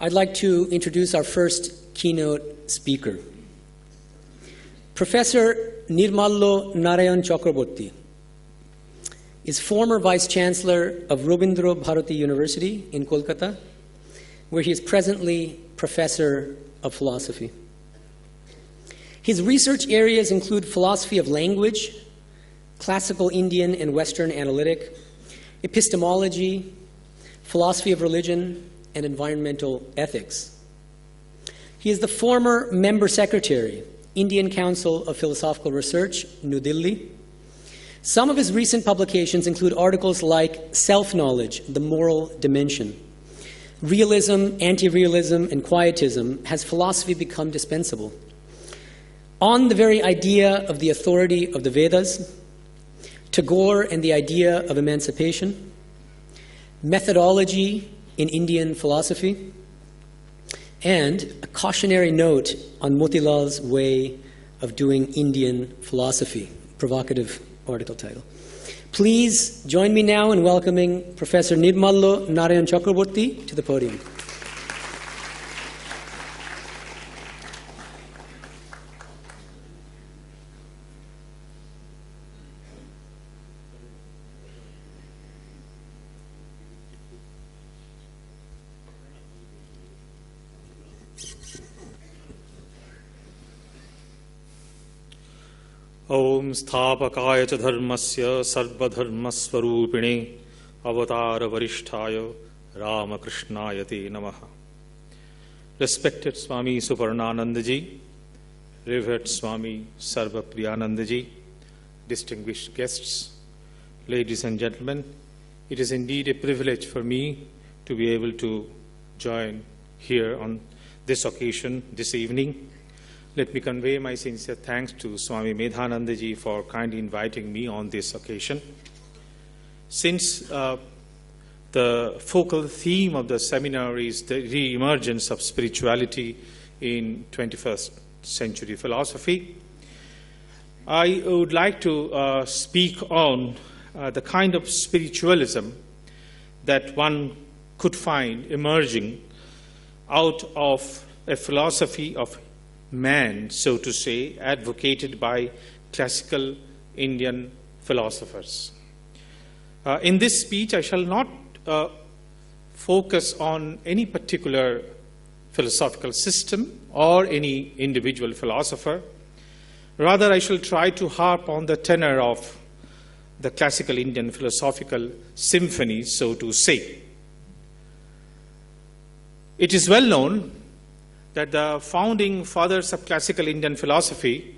I'd like to introduce our first keynote speaker. Professor Nirmalya Narayan Chakraborty is former Vice Chancellor of Rabindra Bharati University in Kolkata, where he is presently Professor of Philosophy. His research areas include philosophy of language, classical Indian and Western analytic, epistemology, philosophy of religion, and environmental ethics. He is the former Member Secretary, Indian Council of Philosophical Research, New Delhi. Some of his recent publications include articles like Self-Knowledge, the Moral Dimension, Realism, Anti-Realism, and Quietism, Has Philosophy Become Dispensable? On the very idea of the authority of the Vedas, Tagore and the idea of emancipation, Methodology in Indian philosophy, and a cautionary note on Motilal's way of doing Indian philosophy. Provocative article title. Please join me now in welcoming Professor Nirmalya Narayan Chakraborty to the podium. Om Sthapakaya cha dharmasya sarvadharmasvarupine avatara varishtaya Ramakrishnaya te namaha. Respected Swami Suparnanandaji, Revered Swami Sarvapriyanandaji, distinguished guests, ladies and gentlemen, it is indeed a privilege for me to be able to join here on this occasion, this evening. Let me convey my sincere thanks to Swami Medhanandaji for kindly inviting me on this occasion. Since the focal theme of the seminar is the Re-Emergence of Spirituality in 21st century philosophy, I would like to speak on the kind of spiritualism that one could find emerging out of a philosophy of man, so to say, advocated by classical Indian philosophers. In this speech, I shall not focus on any particular philosophical system or any individual philosopher. Rather, I shall try to harp on the tenor of the classical Indian philosophical symphony, so to say. It is well known that the founding fathers of classical Indian philosophy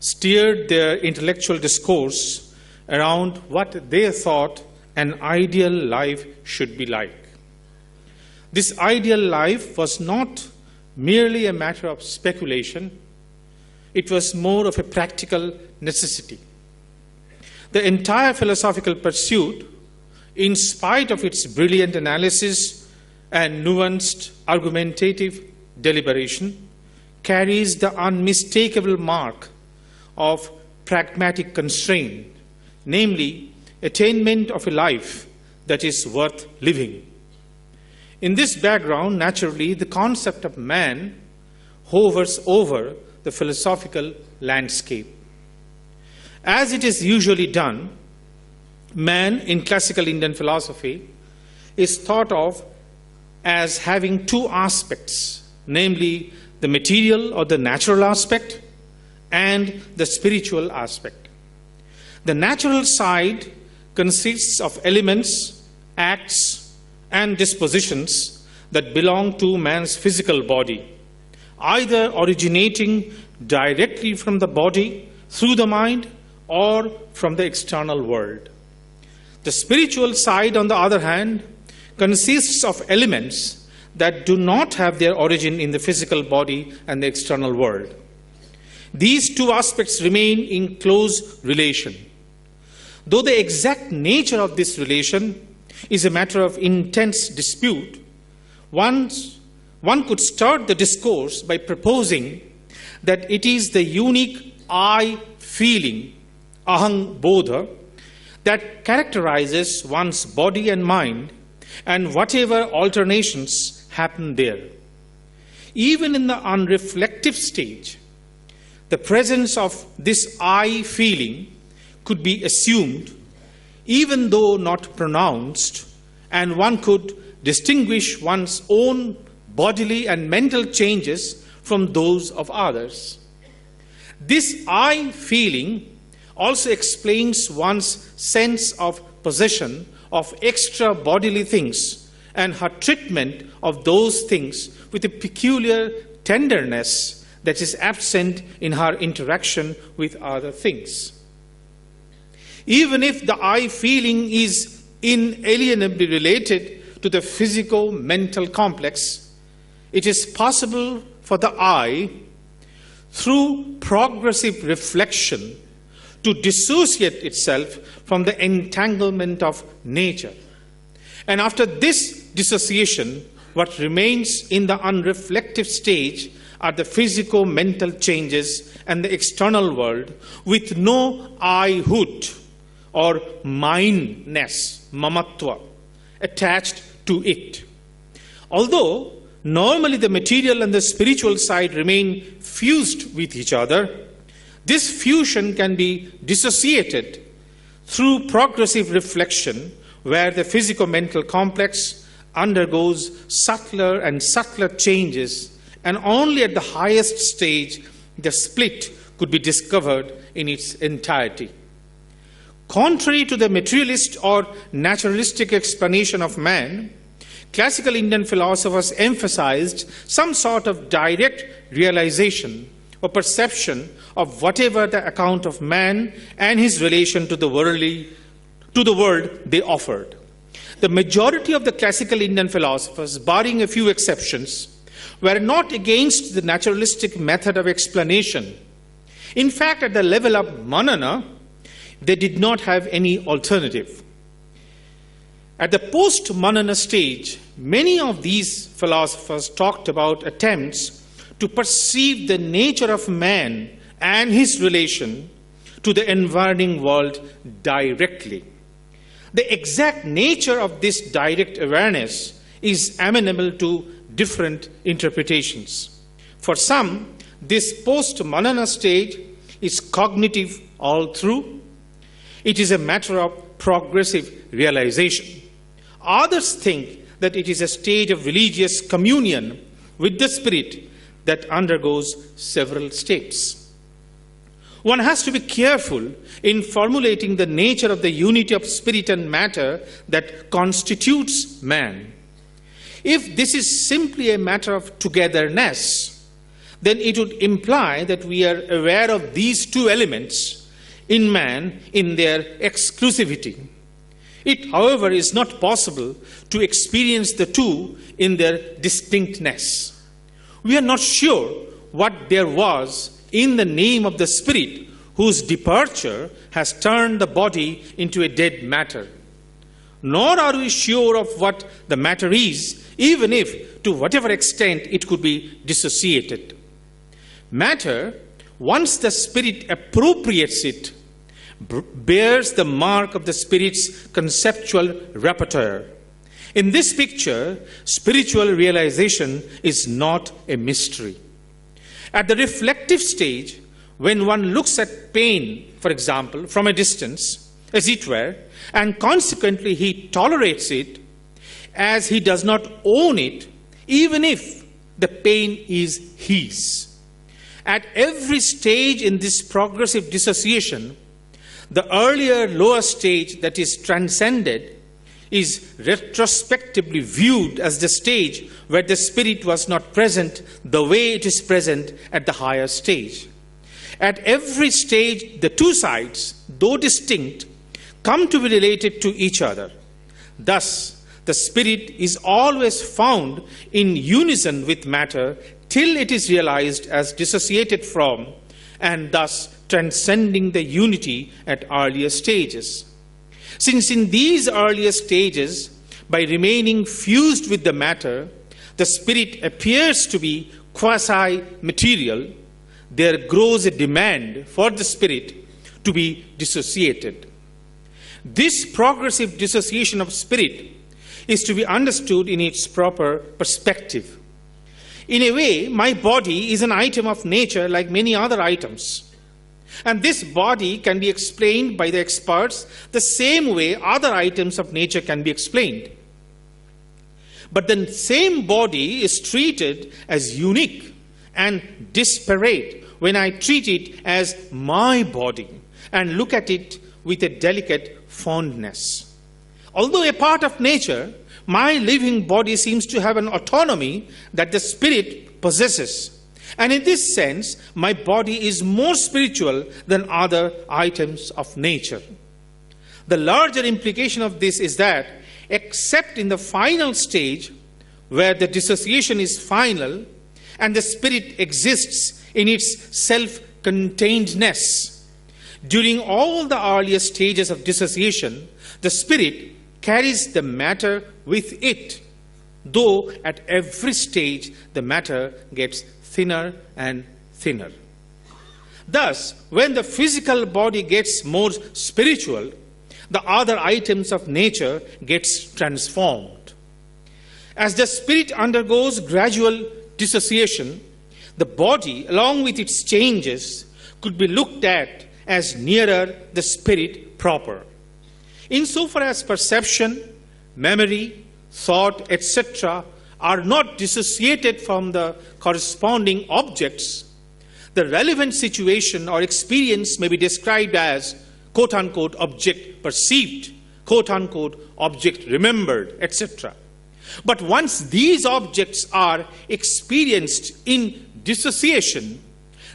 steered their intellectual discourse around what they thought an ideal life should be like. This ideal life was not merely a matter of speculation, it was more of a practical necessity. The entire philosophical pursuit, in spite of its brilliant analysis and nuanced argumentative deliberation, carries the unmistakable mark of pragmatic constraint, namely attainment of a life that is worth living. In this background, naturally, the concept of man hovers over the philosophical landscape. As it is usually done, man in classical Indian philosophy is thought of as having two aspects, namely the material or the natural aspect and the spiritual aspect. The natural side consists of elements, acts, and dispositions that belong to man's physical body, either originating directly from the body through the mind or from the external world. The spiritual side, on the other hand, consists of elements that do not have their origin in the physical body and the external world. These two aspects remain in close relation. Though the exact nature of this relation is a matter of intense dispute, one could start the discourse by proposing that it is the unique I feeling, ahang bodha, that characterizes one's body and mind, and whatever alternations happen there. Even in the unreflective stage, the presence of this I feeling could be assumed, even though not pronounced, and one could distinguish one's own bodily and mental changes from those of others. This I feeling also explains one's sense of possession of extra bodily things and her treatment of those things with a peculiar tenderness that is absent in her interaction with other things. Even if the I feeling is inalienably related to the physico-mental complex, it is possible for the I, through progressive reflection, to dissociate itself from the entanglement of nature. And after this dissociation, what remains in the unreflective stage are the physico-mental changes and the external world, with no I-hood or mine-ness, mamatva, attached to it. Although normally the material and the spiritual side remain fused with each other, this fusion can be dissociated through progressive reflection, where the physico-mental complex undergoes subtler and subtler changes, and only at the highest stage the split could be discovered in its entirety. Contrary to the materialist or naturalistic explanation of man, classical Indian philosophers emphasized some sort of direct realization or perception of whatever the account of man and his relation to the world they offered. The majority of the classical Indian philosophers, barring a few exceptions, were not against the naturalistic method of explanation. In fact, at the level of manana, they did not have any alternative. At the post-manana stage, many of these philosophers talked about attempts to perceive the nature of man and his relation to the environing world directly. The exact nature of this direct awareness is amenable to different interpretations. For some, this post-manana stage is cognitive all through. It is a matter of progressive realization. Others think that it is a stage of religious communion with the spirit that undergoes several steps. One has to be careful in formulating the nature of the unity of spirit and matter that constitutes man. If this is simply a matter of togetherness, then it would imply that we are aware of these two elements in man in their exclusivity. It, however, is not possible to experience the two in their distinctness. We are not sure what there was in the name of the spirit whose departure has turned the body into a dead matter. Nor are we sure of what the matter is, even if, to whatever extent, it could be dissociated. Matter, once the spirit appropriates it, bears the mark of the spirit's conceptual repertoire. In this picture, spiritual realization is not a mystery. At the reflective stage, when one looks at pain, for example, from a distance, as it were, and consequently he tolerates it, as he does not own it, even if the pain is his. At every stage in this progressive dissociation, the earlier lower stage that is transcended is retrospectively viewed as the stage where the spirit was not present the way it is present at the higher stage. At every stage, the two sides, though distinct, come to be related to each other. Thus, the spirit is always found in unison with matter till it is realized as dissociated from, and thus transcending the unity at earlier stages. Since in these earlier stages, by remaining fused with the matter, the spirit appears to be quasi-material, there grows a demand for the spirit to be dissociated. This progressive dissociation of spirit is to be understood in its proper perspective. In a way, my body is an item of nature like many other items. And this body can be explained by the experts the same way other items of nature can be explained. But the same body is treated as unique and disparate when I treat it as my body and look at it with a delicate fondness. Although a part of nature, my living body seems to have an autonomy that the spirit possesses. And in this sense, my body is more spiritual than other items of nature. The larger implication of this is that, except in the final stage, where the dissociation is final and the spirit exists in its self-containedness, during all the earlier stages of dissociation, the spirit carries the matter with it, though at every stage the matter gets thinner and thinner. Thus, when the physical body gets more spiritual, the other items of nature gets transformed. As the spirit undergoes gradual dissociation, the body, along with its changes, could be looked at as nearer the spirit proper. Insofar as perception, memory, thought, etc. are not dissociated from the corresponding objects, the relevant situation or experience may be described as quote-unquote object perceived, quote-unquote object remembered, etc. But once these objects are experienced in dissociation,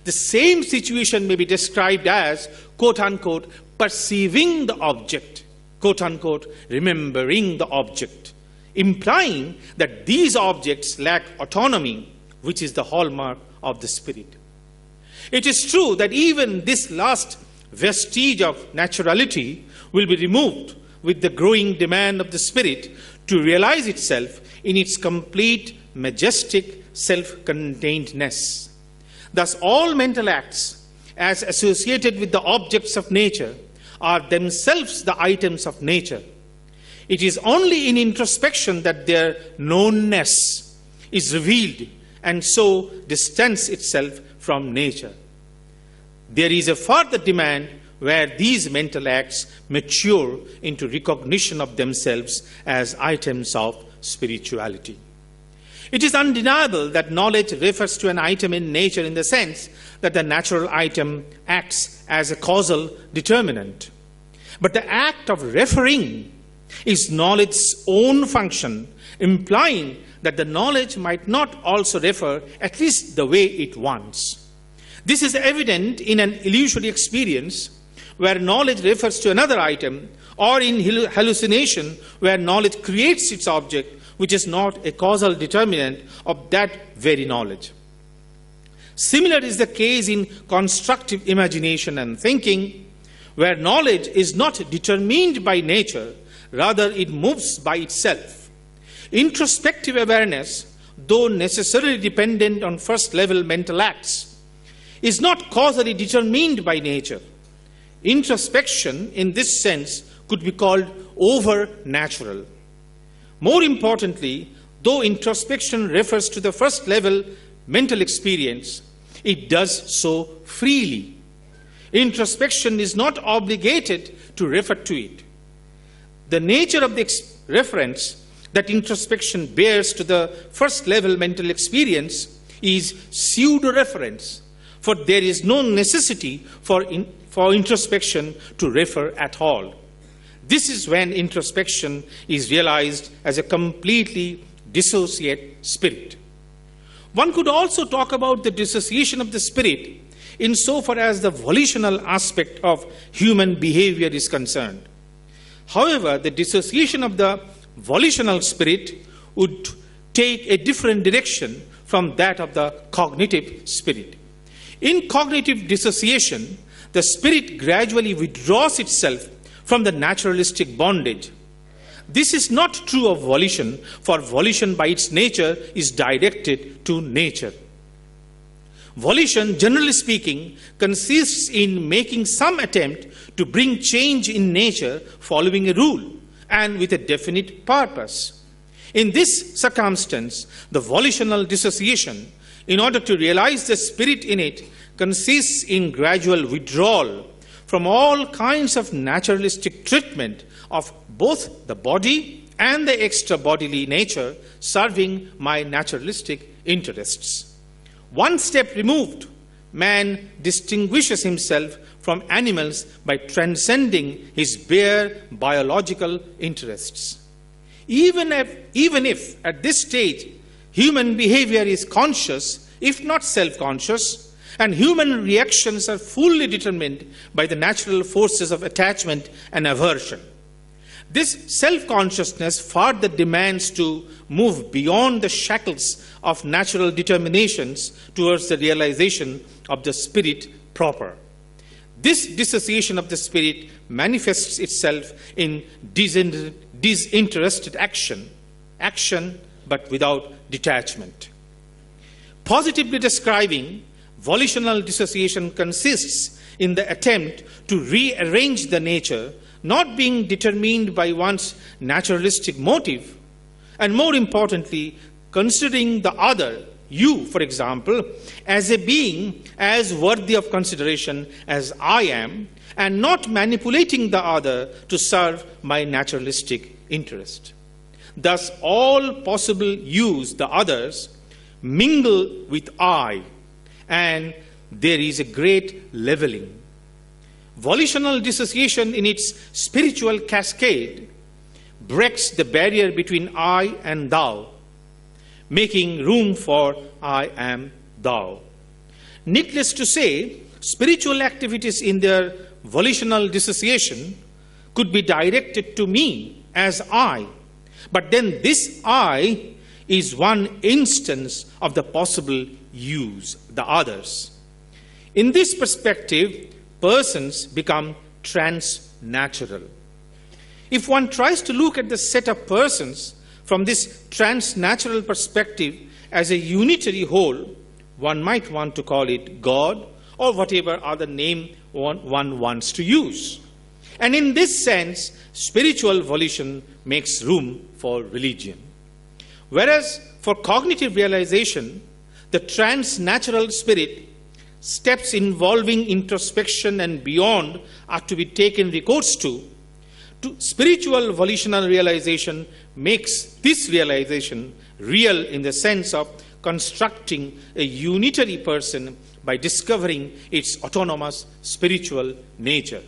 the same situation may be described as quote-unquote perceiving the object, quote-unquote remembering the object, implying that these objects lack autonomy, which is the hallmark of the spirit. It is true that even this last vestige of naturality will be removed with the growing demand of the spirit to realize itself in its complete, majestic self-containedness. Thus, all mental acts, as associated with the objects of nature, are themselves the items of nature. It is only in introspection that their knownness is revealed and so distance itself from nature. There is a further demand where these mental acts mature into recognition of themselves as items of spirituality. It is undeniable that knowledge refers to an item in nature in the sense that the natural item acts as a causal determinant. But the act of referring is knowledge's own function, implying that the knowledge might not also refer at least the way it wants. This is evident in an illusory experience where knowledge refers to another item, or in hallucination where knowledge creates its object, which is not a causal determinant of that very knowledge. Similar is the case in constructive imagination and thinking, where knowledge is not determined by nature, rather it moves by itself. Introspective awareness, though necessarily dependent on first-level mental acts, is not causally determined by nature. Introspection, in this sense, could be called over-natural. More importantly, though introspection refers to the first-level mental experience, it does so freely. Introspection is not obligated to refer to it. The nature of the reference that introspection bears to the first-level mental experience is pseudo-reference, for there is no necessity for introspection to refer at all. This is when introspection is realized as a completely dissociate spirit. One could also talk about the dissociation of the spirit insofar as the volitional aspect of human behavior is concerned. However, the dissociation of the volitional spirit would take a different direction from that of the cognitive spirit. In cognitive dissociation, the spirit gradually withdraws itself from the naturalistic bondage. This is not true of volition, for volition by its nature is directed to nature. Volition, generally speaking, consists in making some attempt to bring change in nature following a rule and with a definite purpose. In this circumstance, the volitional dissociation, in order to realize the spirit in it, consists in gradual withdrawal from all kinds of naturalistic treatment of both the body and the extra-bodily nature serving my naturalistic interests. One step removed, man distinguishes himself from animals by transcending his bare biological interests. Even if at this stage human behavior is conscious, if not self-conscious, and human reactions are fully determined by the natural forces of attachment and aversion, this self-consciousness further demands to move beyond the shackles of natural determinations towards the realization of the spirit proper. This dissociation of the spirit manifests itself in disinterested action but without detachment. Positively describing, volitional dissociation consists in the attempt to rearrange the nature not being determined by one's naturalistic motive, and more importantly, considering the other, you, for example, as a being as worthy of consideration as I am, and not manipulating the other to serve my naturalistic interest. Thus, all possible yous, the others, mingle with I, and there is a great leveling. Volitional dissociation in its spiritual cascade breaks the barrier between I and thou, making room for I am thou. Needless to say, spiritual activities in their volitional dissociation could be directed to me as I, but then this I is one instance of the possible yous, the others. In this perspective, persons become transnatural. If one tries to look at the set of persons from this transnatural perspective as a unitary whole, one might want to call it God or whatever other name one wants to use. And in this sense, spiritual volition makes room for religion. Whereas for cognitive realization, the transnatural spirit, steps involving introspection and beyond are to be taken recourse to spiritual volitional realization makes this realization real in the sense of constructing a unitary person by discovering its autonomous spiritual nature.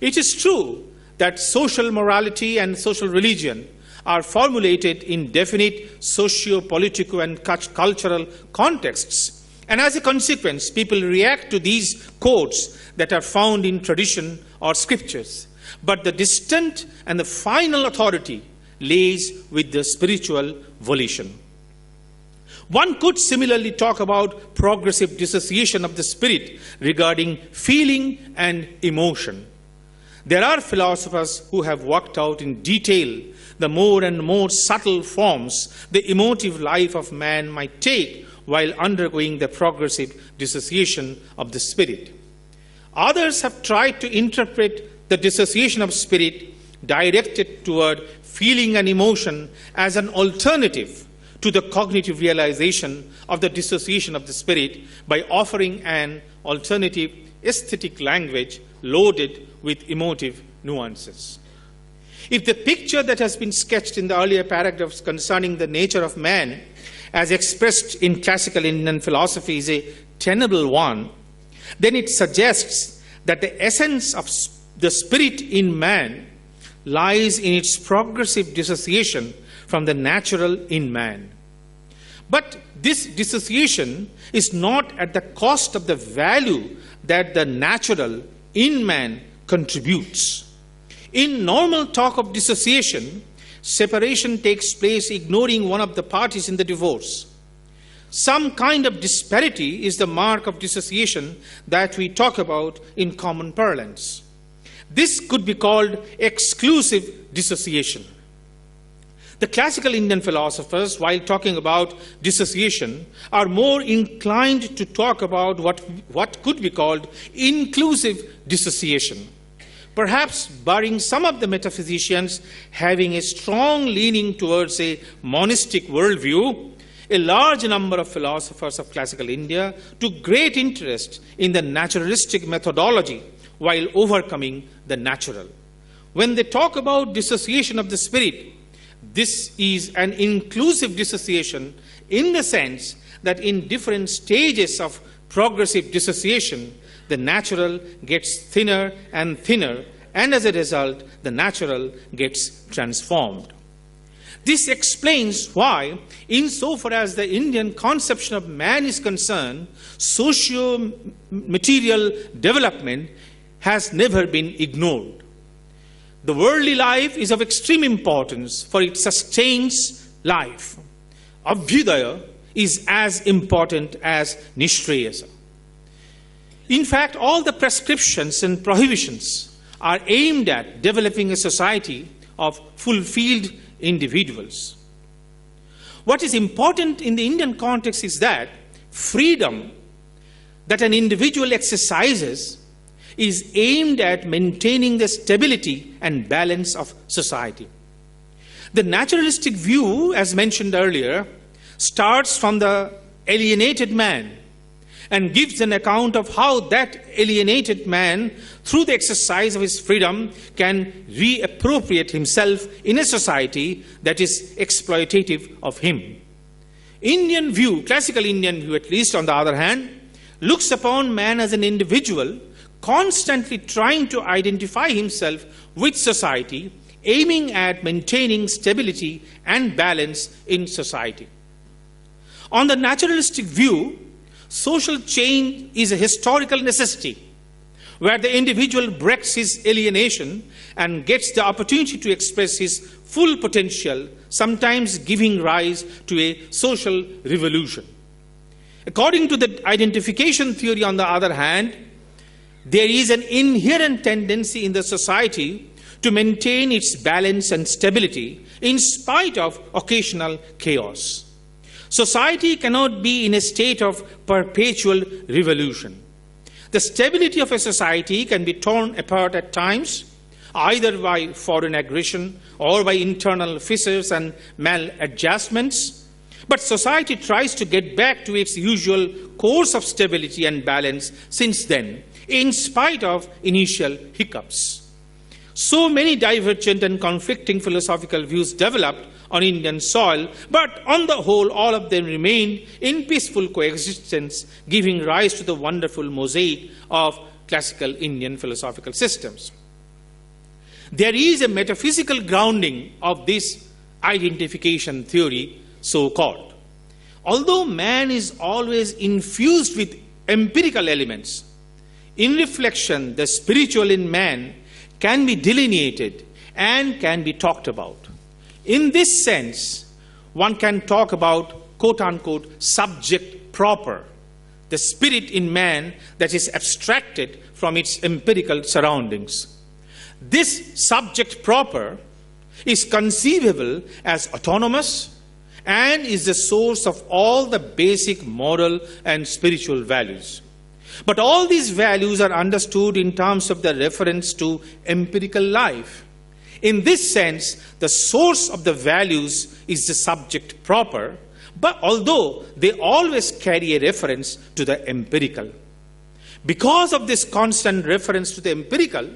It is true that social morality and social religion are formulated in definite socio-political and cultural contexts, and as a consequence, people react to these codes that are found in tradition or scriptures. But the distant and the final authority lays with the spiritual volition. One could similarly talk about progressive dissociation of the spirit regarding feeling and emotion. There are philosophers who have worked out in detail the more and more subtle forms the emotive life of man might take while undergoing the progressive dissociation of the spirit. Others have tried to interpret the dissociation of spirit directed toward feeling and emotion as an alternative to the cognitive realization of the dissociation of the spirit by offering an alternative aesthetic language loaded with emotive nuances. If the picture that has been sketched in the earlier paragraphs concerning the nature of man as expressed in classical Indian philosophy is a tenable one, then it suggests that the essence of the spirit in man lies in its progressive dissociation from the natural in man. But this dissociation is not at the cost of the value that the natural in man contributes. In normal talk of dissociation, separation takes place ignoring one of the parties in the divorce. Some kind of disparity is the mark of dissociation that we talk about in common parlance. This could be called exclusive dissociation. The classical Indian philosophers, while talking about dissociation, are more inclined to talk about what could be called inclusive dissociation. perhaps barring some of the metaphysicians having a strong leaning towards a monistic worldview, a large number of philosophers of classical India took great interest in the naturalistic methodology while overcoming the natural. When they talk about dissociation of the spirit, this is an inclusive dissociation in the sense that in different stages of progressive dissociation, the natural gets thinner and thinner, and as a result, the natural gets transformed. This explains why, insofar as the Indian conception of man is concerned, socio-material development has never been ignored. The worldly life is of extreme importance, for it sustains life. Abhyudaya is as important as Nishreyasa. In fact, all the prescriptions and prohibitions are aimed at developing a society of fulfilled individuals. What is important in the Indian context is that freedom that an individual exercises is aimed at maintaining the stability and balance of society. The naturalistic view, as mentioned earlier, starts from the alienated man and gives an account of how that alienated man, through the exercise of his freedom, can reappropriate himself in a society that is exploitative of him. Indian view, classical Indian view at least, on the other hand, looks upon man as an individual constantly trying to identify himself with society, aiming at maintaining stability and balance in society. On the naturalistic view, social change is a historical necessity, where the individual breaks his alienation and gets the opportunity to express his full potential, sometimes giving rise to a social revolution. According to the identification theory, on the other hand, there is an inherent tendency in the society to maintain its balance and stability in spite of occasional chaos. Society cannot be in a state of perpetual revolution. The stability of a society can be torn apart at times, either by foreign aggression or by internal fissures and maladjustments. But society tries to get back to its usual course of stability and balance since then, in spite of initial hiccups. So many divergent and conflicting philosophical views developed on Indian soil, but on the whole, all of them remained in peaceful coexistence, giving rise to the wonderful mosaic of classical Indian philosophical systems. There is a metaphysical grounding of this identification theory, so-called. Although man is always infused with empirical elements, in reflection, the spiritual in man can be delineated and can be talked about. In this sense, one can talk about, quote-unquote, subject proper, the spirit in man that is abstracted from its empirical surroundings. This subject proper is conceivable as autonomous and is the source of all the basic moral and spiritual values. But all these values are understood in terms of the reference to empirical life. In this sense, the source of the values is the subject proper, but although they always carry a reference to the empirical. Because of this constant reference to the empirical,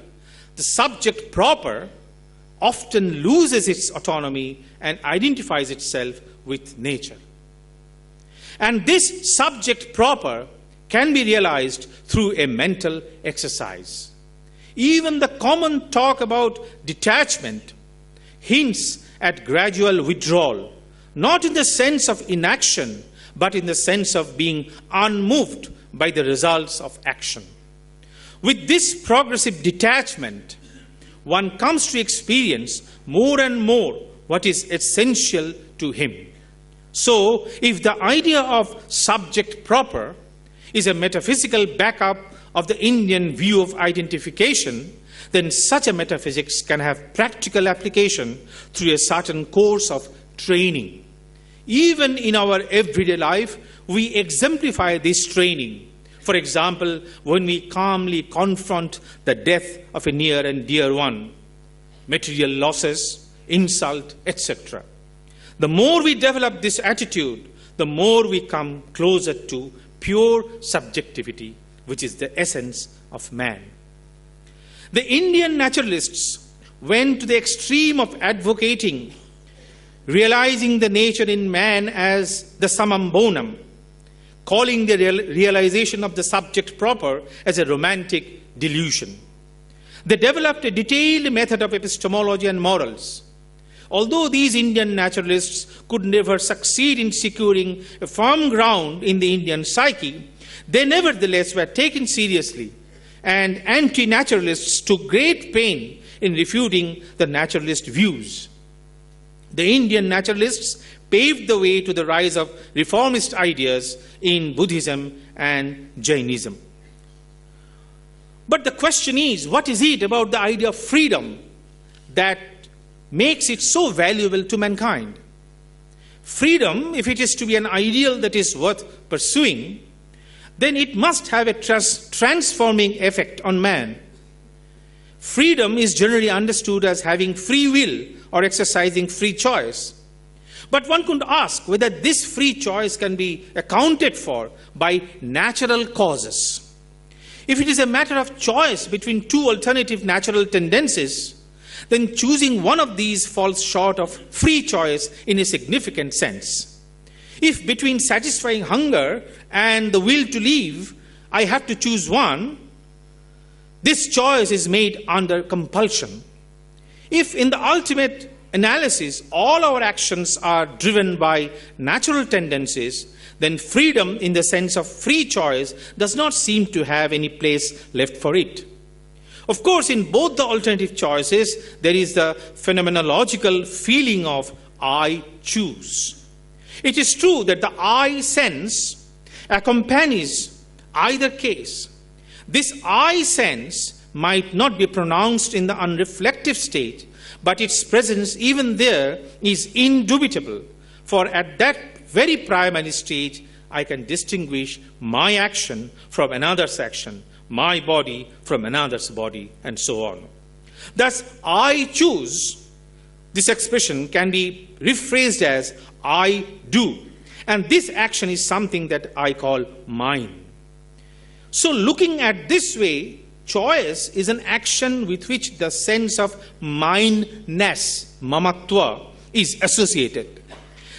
the subject proper often loses its autonomy and identifies itself with nature. And this subject proper can be realized through a mental exercise. Even the common talk about detachment hints at gradual withdrawal, not in the sense of inaction, but in the sense of being unmoved by the results of action. With this progressive detachment, one comes to experience more and more what is essential to him. So, if the idea of subject proper is a metaphysical backup of the Indian view of identification, then such a metaphysics can have practical application through a certain course of training. Even in our everyday life, we exemplify this training. For example, when we calmly confront the death of a near and dear one, material losses, insult, etc. The more we develop this attitude, the more we come closer to pure subjectivity, which is the essence of man. The Indian naturalists went to the extreme of advocating realizing the nature in man as the summum bonum, calling the realization of the subject proper as a romantic delusion. They developed a detailed method of epistemology and morals. Although these Indian naturalists could never succeed in securing a firm ground in the Indian psyche, they nevertheless were taken seriously, and anti-naturalists took great pain in refuting the naturalist views. The Indian naturalists paved the way to the rise of reformist ideas in Buddhism and Jainism. But the question is, what is it about the idea of freedom that makes it so valuable to mankind? Freedom, if it is to be an ideal that is worth pursuing, then it must have a transforming effect on man. Freedom is generally understood as having free will or exercising free choice. But one could ask whether this free choice can be accounted for by natural causes. If it is a matter of choice between two alternative natural tendencies, then choosing one of these falls short of free choice in a significant sense. If between satisfying hunger and the will to live, I have to choose one, this choice is made under compulsion. If in the ultimate analysis all our actions are driven by natural tendencies, then freedom in the sense of free choice does not seem to have any place left for it. Of course, in both the alternative choices, there is the phenomenological feeling of I choose. It is true that the I sense accompanies either case. This I sense might not be pronounced in the unreflective state, but its presence even there is indubitable, for at that very primary stage, I can distinguish my action from another's action, my body from another's body, and so on. Thus, I choose, this expression can be rephrased as I do, and this action is something that I call mine. So looking at this way, choice is an action with which the sense of mineness, mamatva, is associated.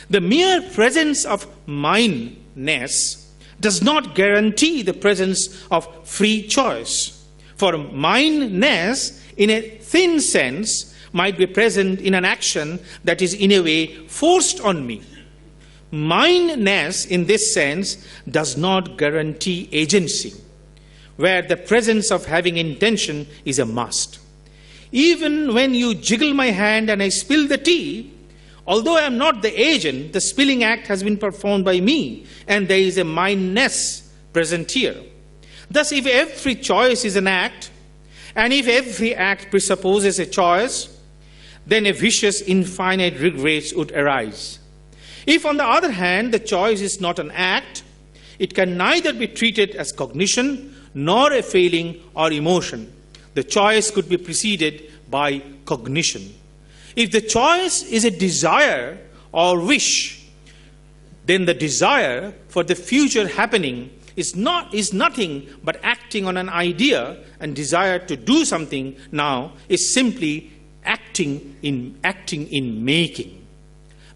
The mere presence of mineness does not guarantee the presence of free choice. For mineness, in a thin sense, might be present in an action that is in a way forced on me. Mineness, in this sense, does not guarantee agency, where the presence of having intention is a must. Even when you jiggle my hand and I spill the tea, although I am not the agent, the spilling act has been performed by me, and there is a mineness present here. Thus, if every choice is an act, and if every act presupposes a choice, then a vicious infinite regrets would arise. If, on the other hand, the choice is not an act, it can neither be treated as cognition nor a feeling or emotion. The choice could be preceded by cognition. If the choice is a desire or wish, then the desire for the future happening is nothing but acting on an idea, and desire to do something now is simply acting in making.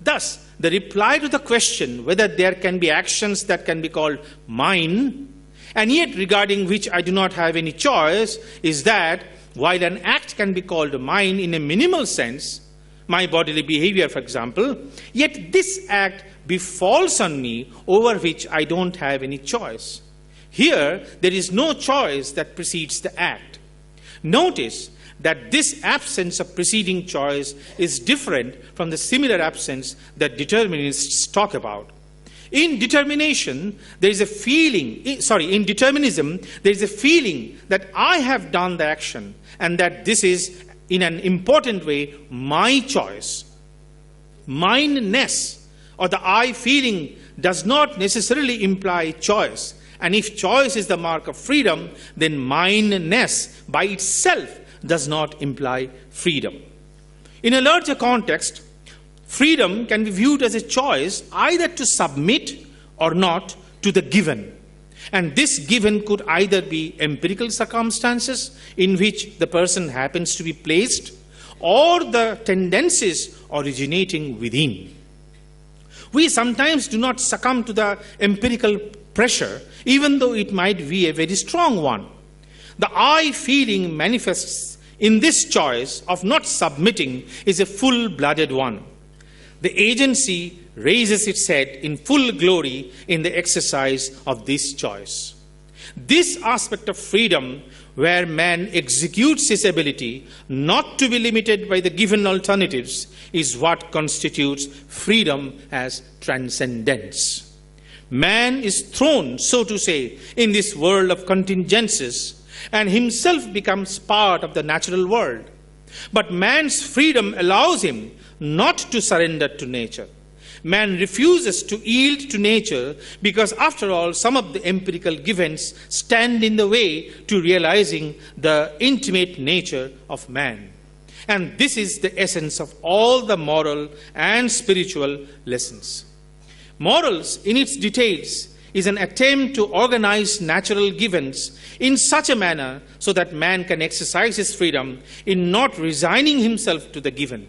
Thus, the reply to the question whether there can be actions that can be called mine, and yet regarding which I do not have any choice, is that while an act can be called mine in a minimal sense, my bodily behavior, for example, yet this act befalls on me over which I don't have any choice. Here, there is no choice that precedes the act. Notice that this absence of preceding choice is different from the similar absence that determinists talk about. In determinism, there is a feeling that I have done the action, and that this is, in an important way, my choice. Mineness, or the I feeling, does not necessarily imply choice, And if choice is the mark of freedom, then mindness by itself does not imply freedom. In a larger context, freedom can be viewed as a choice either to submit or not to the given. And this given could either be empirical circumstances in which the person happens to be placed, or the tendencies originating within. We sometimes do not succumb to the empirical pressure, even though it might be a very strong one. The I feeling manifests in this choice of not submitting is a full-blooded one. The agency raises its head in full glory in the exercise of this choice. This aspect of freedom, where man executes his ability not to be limited by the given alternatives, is what constitutes freedom as transcendence. Man is thrown, so to say, in this world of contingencies, and himself becomes part of the natural world. But man's freedom allows him not to surrender to nature. Man refuses to yield to nature because, after all, some of the empirical givens stand in the way to realizing the intimate nature of man. And this is the essence of all the moral and spiritual lessons. Morals, in its details, is an attempt to organize natural givens in such a manner so that man can exercise his freedom in not resigning himself to the given.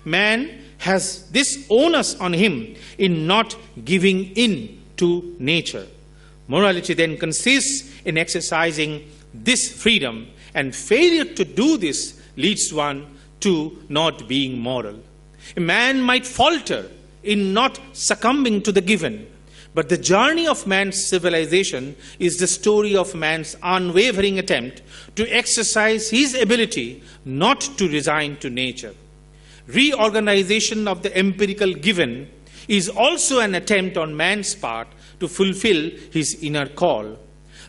Man has this onus on him in not giving in to nature. Morality then consists in exercising this freedom, and failure to do this leads one to not being moral. A man might falter in not succumbing to the given, but the journey of man's civilization is the story of man's unwavering attempt to exercise his ability not to resign to nature. Reorganization of the empirical given is also an attempt on man's part to fulfill his inner call.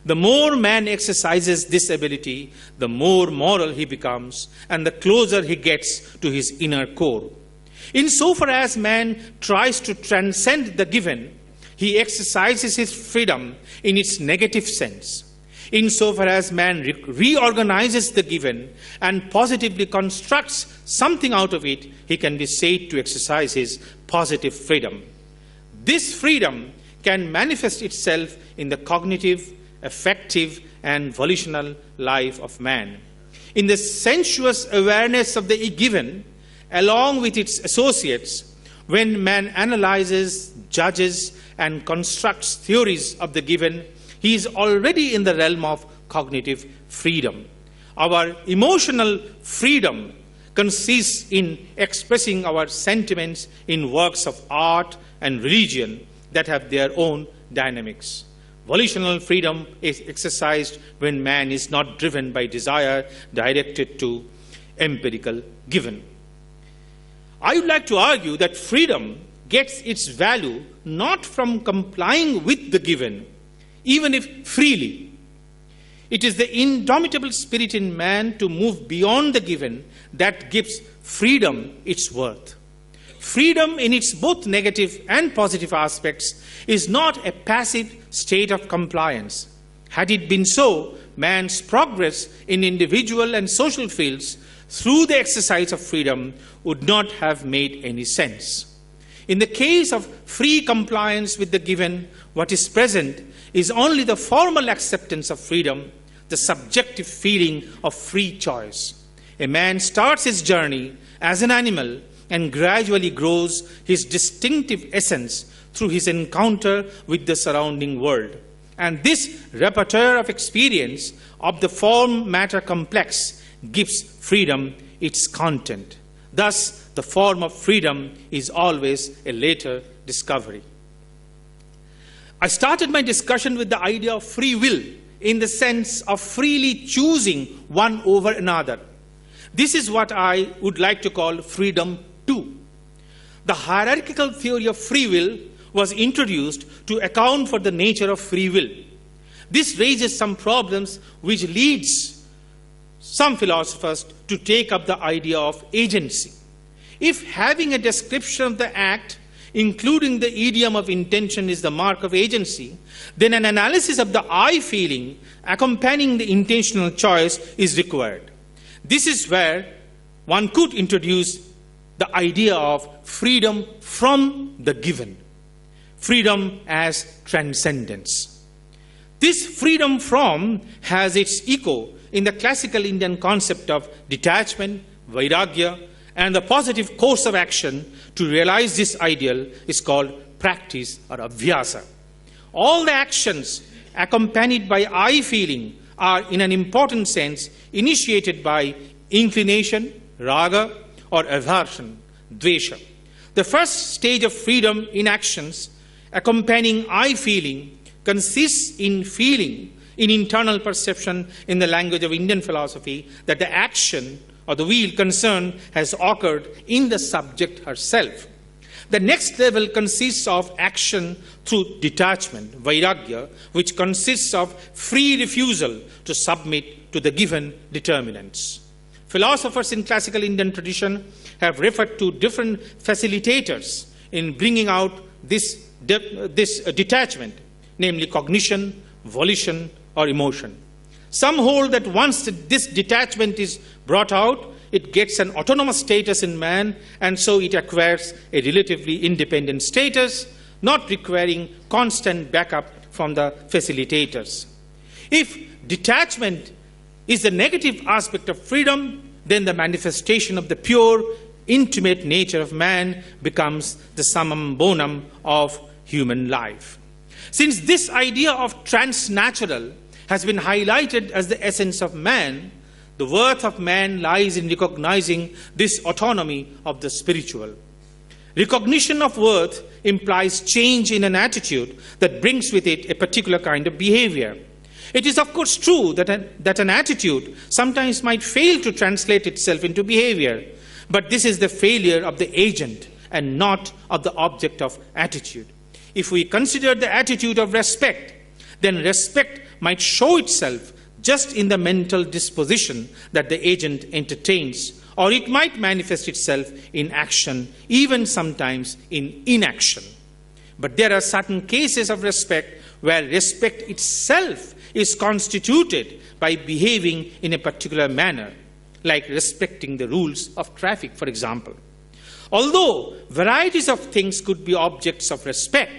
The more man exercises this ability, the more moral he becomes, and the closer he gets to his inner core. Insofar as man tries to transcend the given, he exercises his freedom in its negative sense. Insofar as man reorganizes the given and positively constructs something out of it, he can be said to exercise his positive freedom. This freedom can manifest itself in the cognitive, affective, and volitional life of man. In the sensuous awareness of the given, along with its associates, when man analyzes, judges, and constructs theories of the given, he is already in the realm of cognitive freedom. Our emotional freedom consists in expressing our sentiments in works of art and religion that have their own dynamics. Volitional freedom is exercised when man is not driven by desire directed to empirical given. I would like to argue that freedom gets its value not from complying with the given, even if freely. It is the indomitable spirit in man to move beyond the given that gives freedom its worth. Freedom in its both negative and positive aspects is not a passive state of compliance. Had it been so, man's progress in individual and social fields through the exercise of freedom would not have made any sense. In the case of free compliance with the given, what is present is only the formal acceptance of freedom, the subjective feeling of free choice. A man starts his journey as an animal and gradually grows his distinctive essence through his encounter with the surrounding world. And this repertoire of experience of the form-matter complex gives freedom its content. Thus, the form of freedom is always a later discovery. I started my discussion with the idea of free will in the sense of freely choosing one over another. This is what I would like to call freedom too. The hierarchical theory of free will was introduced to account for the nature of free will. This raises some problems which leads some philosophers to take up the idea of agency. If having a description of the act including the idiom of intention, is the mark of agency, then an analysis of the I feeling accompanying the intentional choice is required. This is where one could introduce the idea of freedom from the given, freedom as transcendence. This freedom from has its echo in the classical Indian concept of detachment, vairagya, and the positive course of action to realize this ideal is called practice or abhyasa. All the actions accompanied by I feeling are in an important sense initiated by inclination, raga, or aversion, dvesha. The first stage of freedom in actions accompanying I feeling consists in feeling, in internal perception, in the language of Indian philosophy, that the action or the wheel concerned has occurred in the subject herself. The next level consists of action through detachment, vairagya, which consists of free refusal to submit to the given determinants. Philosophers in classical Indian tradition have referred to different facilitators in bringing out this detachment, namely cognition, volition, or emotion. Some hold that once this detachment is brought out, it gets an autonomous status in man, and so it acquires a relatively independent status, not requiring constant backup from the facilitators. If detachment is the negative aspect of freedom, then the manifestation of the pure, intimate nature of man becomes the summum bonum of human life. Since this idea of transnatural has been highlighted as the essence of man, the worth of man lies in recognizing this autonomy of the spiritual. Recognition of worth implies change in an attitude that brings with it a particular kind of behavior. It is of course true that an attitude sometimes might fail to translate itself into behavior, but this is the failure of the agent and not of the object of attitude. If we consider the attitude of respect, then respect might show itself just in the mental disposition that the agent entertains, or it might manifest itself in action, even sometimes in inaction. But there are certain cases of respect where respect itself is constituted by behaving in a particular manner, like respecting the rules of traffic, for example. Although varieties of things could be objects of respect,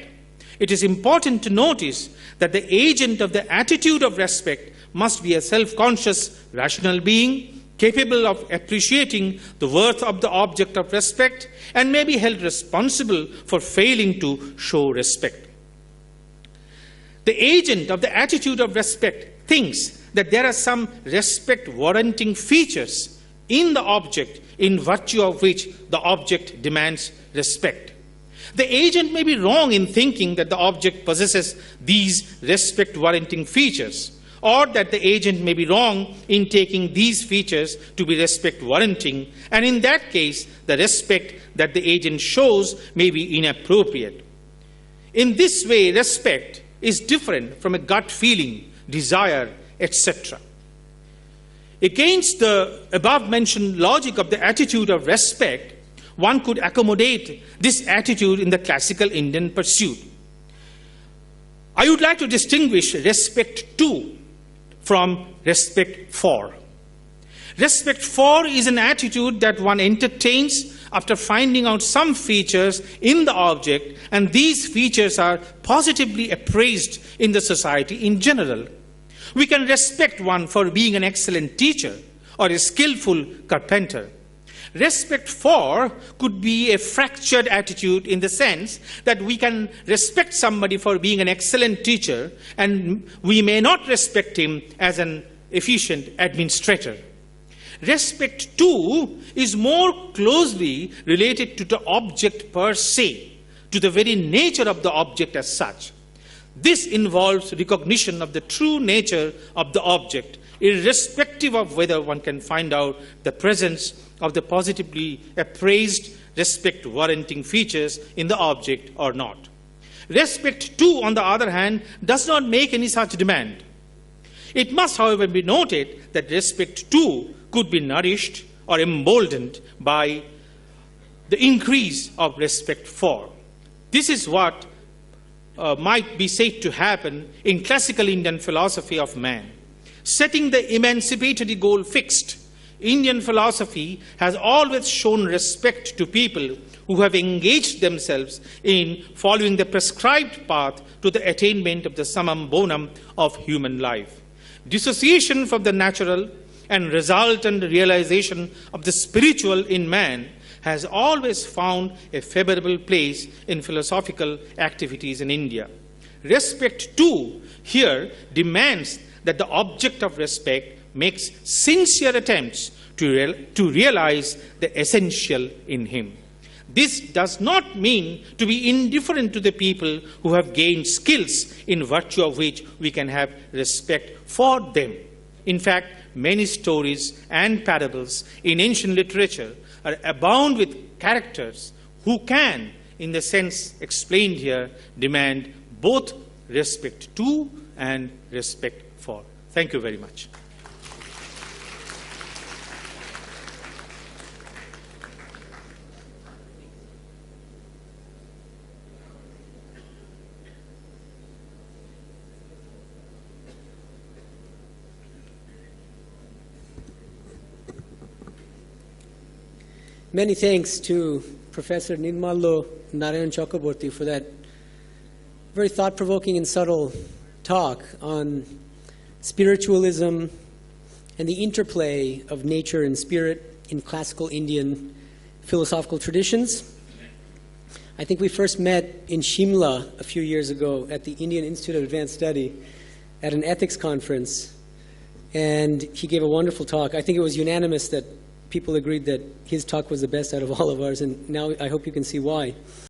it is important to notice that the agent of the attitude of respect must be a self-conscious, rational being, capable of appreciating the worth of the object of respect, and may be held responsible for failing to show respect. The agent of the attitude of respect thinks that there are some respect-warranting features in the object in virtue of which the object demands respect. The agent may be wrong in thinking that the object possesses these respect-warranting features, or that the agent may be wrong in taking these features to be respect-warranting, and in that case, the respect that the agent shows may be inappropriate. In this way, respect is different from a gut feeling, desire, etc. Against the above-mentioned logic of the attitude of respect, one could accommodate this attitude in the classical Indian pursuit. I would like to distinguish respect to from respect for. Respect for is an attitude that one entertains after finding out some features in the object, and these features are positively appraised in the society in general. We can respect one for being an excellent teacher or a skillful carpenter. Respect for could be a fractured attitude in the sense that we can respect somebody for being an excellent teacher, and we may not respect him as an efficient administrator. Respect to is more closely related to the object per se, to the very nature of the object as such. This involves recognition of the true nature of the object, irrespective of whether one can find out the presence of the positively appraised respect-warranting features in the object or not. Respect to, on the other hand, does not make any such demand. It must, however, be noted that respect to could be nourished or emboldened by the increase of respect for. This is what might be said to happen in classical Indian philosophy of man. Setting the emancipatory goal fixed, Indian philosophy has always shown respect to people who have engaged themselves in following the prescribed path to the attainment of the summum bonum of human life. Dissociation from the natural and resultant realization of the spiritual in man has always found a favorable place in philosophical activities in India. Respect, too, here demands that the object of respect makes sincere attempts to realize the essential in him. This does not mean to be indifferent to the people who have gained skills in virtue of which we can have respect for them. In fact, many stories and parables in ancient literature are abound with characters who can, in the sense explained here, demand both respect to and respect for. Thank you very much. Many thanks to Professor Nirmalya Narayan Chakraborty for that very thought-provoking and subtle talk on spiritualism and the interplay of nature and spirit in classical Indian philosophical traditions. I think we first met in Shimla a few years ago at the Indian Institute of Advanced Study at an ethics conference, and he gave a wonderful talk. I think it was unanimous that people agreed that his talk was the best out of all of ours, and now I hope you can see why.